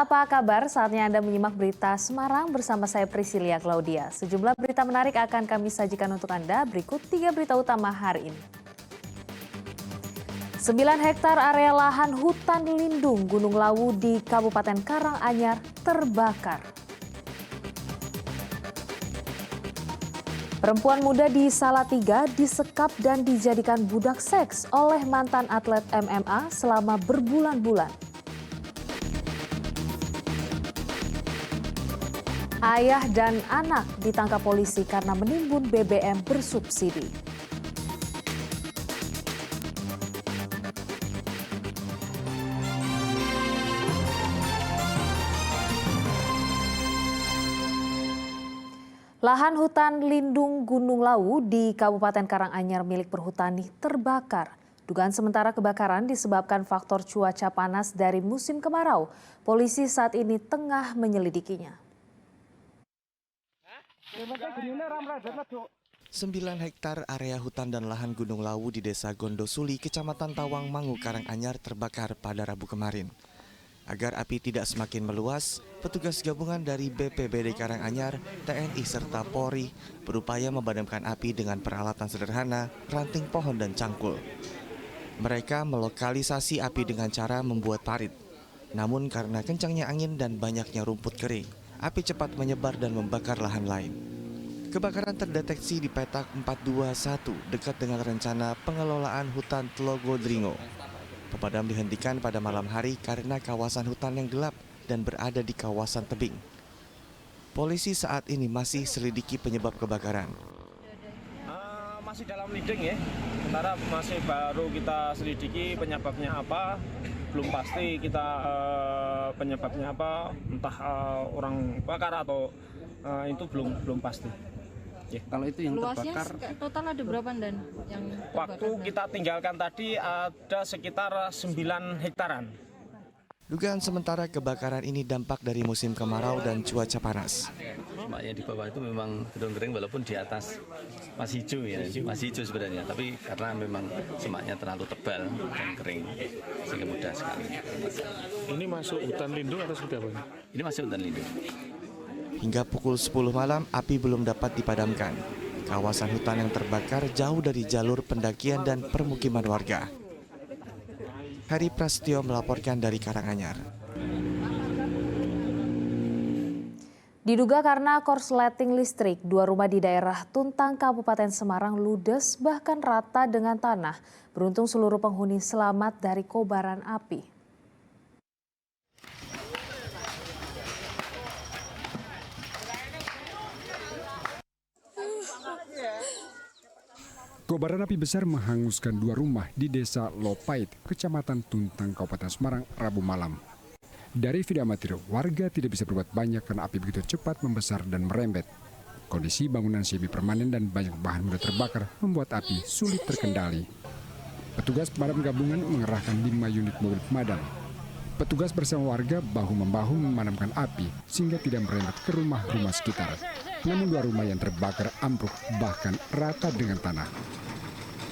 apa kabar? Saatnya Anda menyimak berita Semarang bersama saya Priscilia Claudia. Sejumlah berita menarik akan kami sajikan untuk Anda. Berikut 3 berita utama hari ini. 9 hektar area lahan hutan lindung Gunung Lawu di Kabupaten Karanganyar terbakar. Perempuan muda di Salatiga disekap dan dijadikan budak seks oleh mantan atlet MMA selama berbulan-bulan. Ayah dan anak ditangkap polisi karena menimbun BBM bersubsidi. Lahan hutan lindung Gunung Lawu di Kabupaten Karanganyar milik perhutani terbakar. Dugaan sementara kebakaran disebabkan faktor cuaca panas dari musim kemarau. Polisi saat ini tengah menyelidikinya. 9 hektar area hutan dan lahan Gunung Lawu di Desa Gondosuli, Kecamatan Tawang Mangu, Karanganyar terbakar pada Rabu kemarin. Agar api tidak semakin meluas, petugas gabungan dari BPBD Karanganyar, TNI serta Polri berupaya memadamkan api dengan peralatan sederhana, ranting pohon dan cangkul. Mereka melokalisasi api dengan cara membuat parit. Namun karena kencangnya angin dan banyaknya rumput kering, api cepat menyebar dan membakar lahan lain. Kebakaran terdeteksi di petak 421 dekat dengan rencana pengelolaan hutan Tlogodringo. Pemadam dihentikan pada malam hari karena kawasan hutan yang gelap dan berada di kawasan tebing. Polisi saat ini masih selidiki penyebab kebakaran. Masih dalam leading ya, sementara masih baru kita selidiki penyebabnya apa. Belum pasti kita penyebabnya apa, entah orang bakar atau itu belum pasti. Ya. Kalau itu yang luasnya terbakar total ada berapa dan yang waktu kita tinggalkan tadi ada sekitar 9 hektaran. Dugaan sementara kebakaran ini dampak dari musim kemarau dan cuaca panas. Semaknya di bawah itu memang gedung kering walaupun di atas masih hijau ya, masih hijau sebenarnya. Tapi karena memang semaknya terlalu tebal dan kering sehingga mudah sekali. Ini masuk hutan lindung atau seperti apa? Ini masih hutan lindung. Hingga pukul 10 malam api belum dapat dipadamkan. Kawasan hutan yang terbakar jauh dari jalur pendakian dan permukiman warga. Hari Prasetyo melaporkan dari Karanganyar. Diduga karena korsleting listrik, 2 rumah di daerah Tuntang, Kabupaten Semarang ludes bahkan rata dengan tanah. Beruntung seluruh penghuni selamat dari kobaran api. Kobaran api besar menghanguskan 2 rumah di Desa Lopait, Kecamatan Tuntang, Kabupaten Semarang, Rabu malam. Dari video amatir, warga tidak bisa berbuat banyak karena api begitu cepat membesar dan merembet. Kondisi bangunan semi permanen dan banyak bahan mudah terbakar membuat api sulit terkendali. Petugas pemadam gabungan mengerahkan 5 unit mobil pemadam. Petugas bersama warga bahu-membahu memadamkan api sehingga tidak merembet ke rumah-rumah sekitar. Namun 2 rumah yang terbakar ambruk bahkan rata dengan tanah.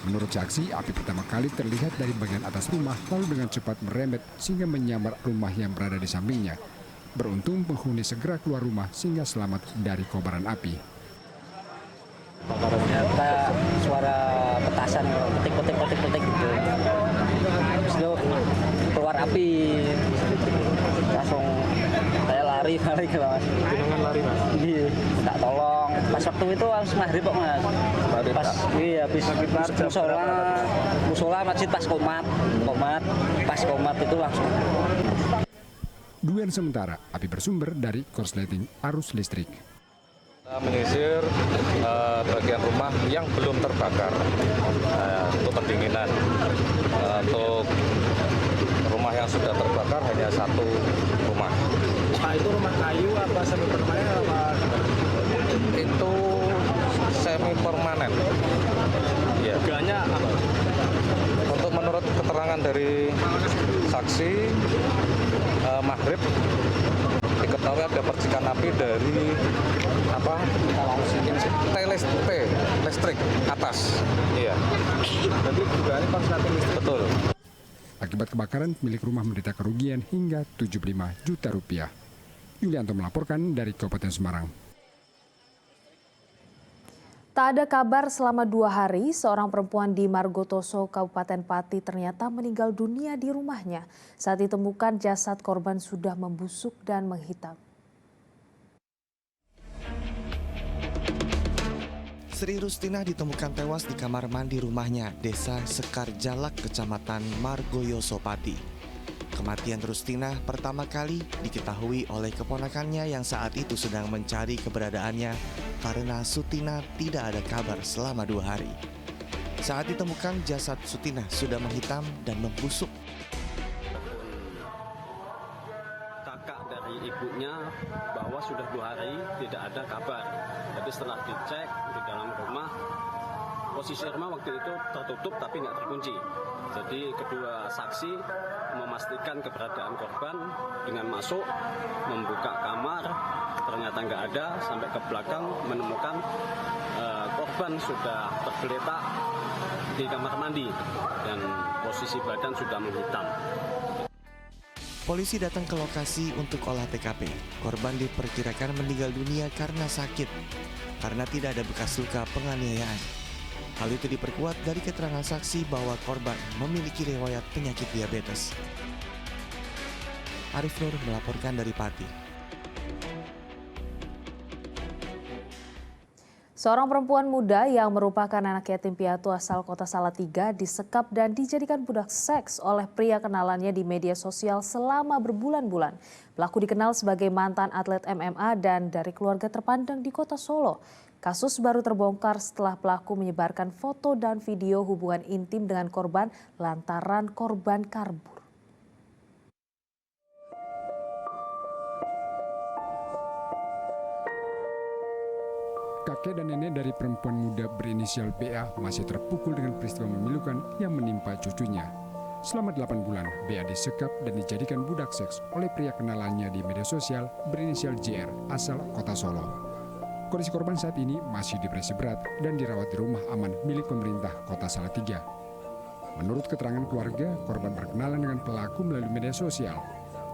Menurut saksi, api pertama kali terlihat dari bagian atas rumah lalu dengan cepat merembet sehingga menyambar rumah yang berada di sampingnya. Beruntung penghuni segera keluar rumah sehingga selamat dari kobaran api. ternyata suara petasan petik gitu. Terus itu keluar api, langsung saya lari ke mas. Dengan lari mas? Iya, tak tolong. Pas waktu itu harus maghrib kok mas. Pas iya habis musola masjid pas komat itu langsung. Dugaan sementara api bersumber dari korsleting arus listrik. Kita menyisir bagian rumah yang belum terbakar untuk pendinginan. Untuk rumah yang sudah terbakar hanya 1 rumah. Pak, itu rumah kayu apa semi permanen apa? Itu semi permanen. Ya. Dugaannya apa? Untuk menurut keterangan dari saksi, maghrib diketahui ada percikan api dari listrik atas. Iya. Jadi dugaannya korsleting listrik. Betul. Akibat kebakaran, milik rumah menderita kerugian hingga 75 juta rupiah. Yulianto melaporkan dari Kabupaten Semarang. Tak ada kabar selama 2 hari, seorang perempuan di Margotoso, Kabupaten Pati ternyata meninggal dunia di rumahnya. Saat ditemukan, jasad korban sudah membusuk dan menghitam. Sri Rustina ditemukan tewas di kamar mandi rumahnya, Desa Sekar Jalak, Kecamatan Margoyoso, Pati. Kematian Rustina pertama kali diketahui oleh keponakannya yang saat itu sedang mencari keberadaannya karena Sutina tidak ada kabar selama 2 hari. Saat ditemukan, jasad Sutina sudah menghitam dan membusuk. Kakak dari ibunya bahwa sudah 2 hari tidak ada kabar. Jadi setelah dicek di dalam rumah, posisi rumah waktu itu tertutup tapi nggak terkunci. Jadi kedua saksi memastikan keberadaan korban dengan masuk, membuka kamar, ternyata nggak ada, sampai ke belakang menemukan korban sudah tergeletak di kamar mandi dan posisi badan sudah menghitam. Polisi datang ke lokasi untuk olah TKP. Korban diperkirakan meninggal dunia karena sakit, karena tidak ada bekas luka penganiayaan. Hal itu diperkuat dari keterangan saksi bahwa korban memiliki riwayat penyakit diabetes. Arif Nur melaporkan dari Pati. Seorang perempuan muda yang merupakan anak yatim piatu asal kota Salatiga disekap dan dijadikan budak seks oleh pria kenalannya di media sosial selama berbulan-bulan. Pelaku dikenal sebagai mantan atlet MMA dan dari keluarga terpandang di kota Solo. Kasus baru terbongkar setelah pelaku menyebarkan foto dan video hubungan intim dengan korban lantaran korban kabur. Kakek dan nenek dari perempuan muda berinisial BA masih terpukul dengan peristiwa memilukan yang menimpa cucunya. Selama 8 bulan, BA disekap dan dijadikan budak seks oleh pria kenalannya di media sosial berinisial JR asal kota Solo. Kondisi korban saat ini masih depresi berat dan dirawat di rumah aman milik pemerintah kota Salatiga. Menurut keterangan keluarga, korban berkenalan dengan pelaku melalui media sosial.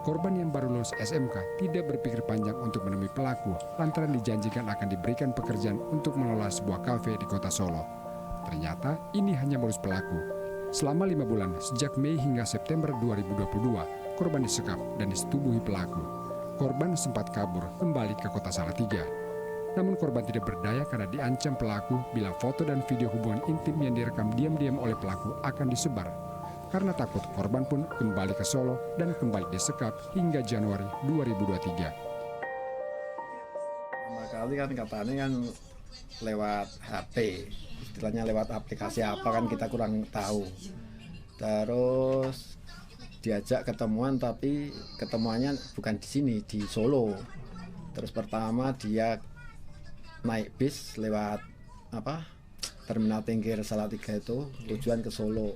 Korban yang baru lulus SMK tidak berpikir panjang untuk menemui pelaku lantaran dijanjikan akan diberikan pekerjaan untuk mengelola sebuah kafe di kota Solo. Ternyata ini hanya modus pelaku. Selama 5 bulan sejak Mei hingga September 2022, korban disekap dan disetubuhi pelaku. Korban sempat kabur kembali ke kota Salatiga. Namun korban tidak berdaya karena diancam pelaku bila foto dan video hubungan intim yang direkam diam-diam oleh pelaku akan disebar. Karena takut, korban pun kembali ke Solo dan kembali disekap hingga Januari 2023. Pertama kali kan katanya kan lewat HP, istilahnya lewat aplikasi apa kan kita kurang tahu. Terus diajak ketemuan tapi ketemuannya bukan di sini, di Solo. Terus pertama dia naik bis lewat Terminal Tingkir Salatiga itu tujuan ke Solo.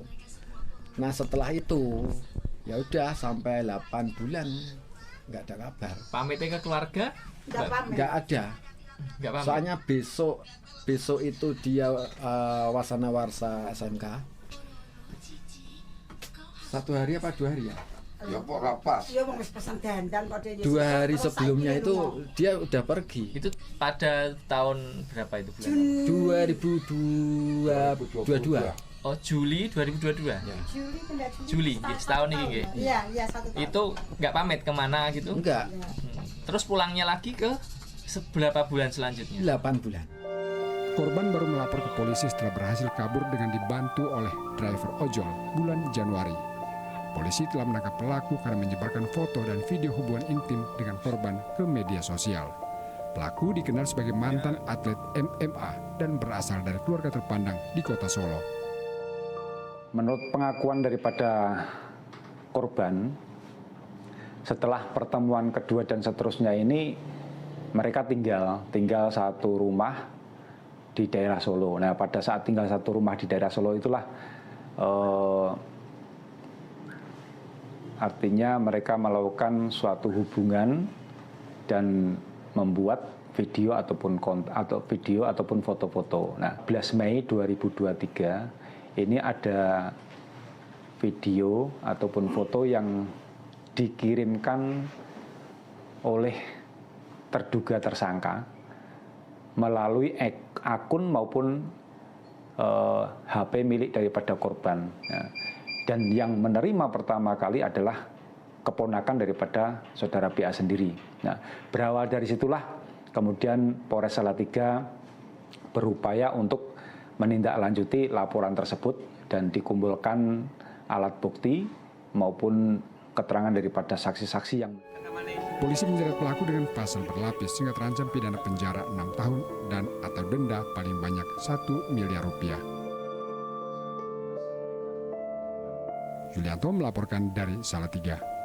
Nah setelah itu ya udah sampai 8 bulan nggak ada kabar. Pamitnya ke keluarga? Nggak ada. Soalnya besok itu dia wasana warsa SMK. 1 hari apa 2 hari ya? Ya kok lapas. 2 hari sebelumnya itu dia udah pergi. Itu pada tahun berapa itu bulan? 2022. Oh Juli 2022? Ya. Juli, setahun ini Iya, 1 tahun. Itu nggak pamit kemana gitu? Enggak. Terus pulangnya lagi ke berapa bulan selanjutnya? 8 bulan. Korban baru melapor ke polisi setelah berhasil kabur dengan dibantu oleh driver ojol bulan Januari. Polisi telah menangkap pelaku karena menyebarkan foto dan video hubungan intim dengan korban ke media sosial. Pelaku dikenal sebagai mantan atlet MMA dan berasal dari keluarga terpandang di kota Solo. Menurut pengakuan daripada korban, setelah pertemuan kedua dan seterusnya ini, mereka tinggal satu rumah di daerah Solo. Nah, pada saat tinggal satu rumah di daerah Solo itulah artinya mereka melakukan suatu hubungan dan membuat video ataupun foto-foto. Nah, 11 Mei 2023 ini ada video ataupun foto yang dikirimkan oleh terduga tersangka melalui akun maupun HP milik daripada korban. Dan yang menerima pertama kali adalah keponakan daripada saudara PA sendiri. Nah, berawal dari situlah kemudian Polres Salatiga berupaya untuk menindaklanjuti laporan tersebut dan dikumpulkan alat bukti maupun keterangan daripada saksi-saksi yang... Polisi menjerat pelaku dengan pasal berlapis sehingga terancam pidana penjara 6 tahun dan atau denda paling banyak 1 miliar rupiah. Yulianto melaporkan dari Salatiga.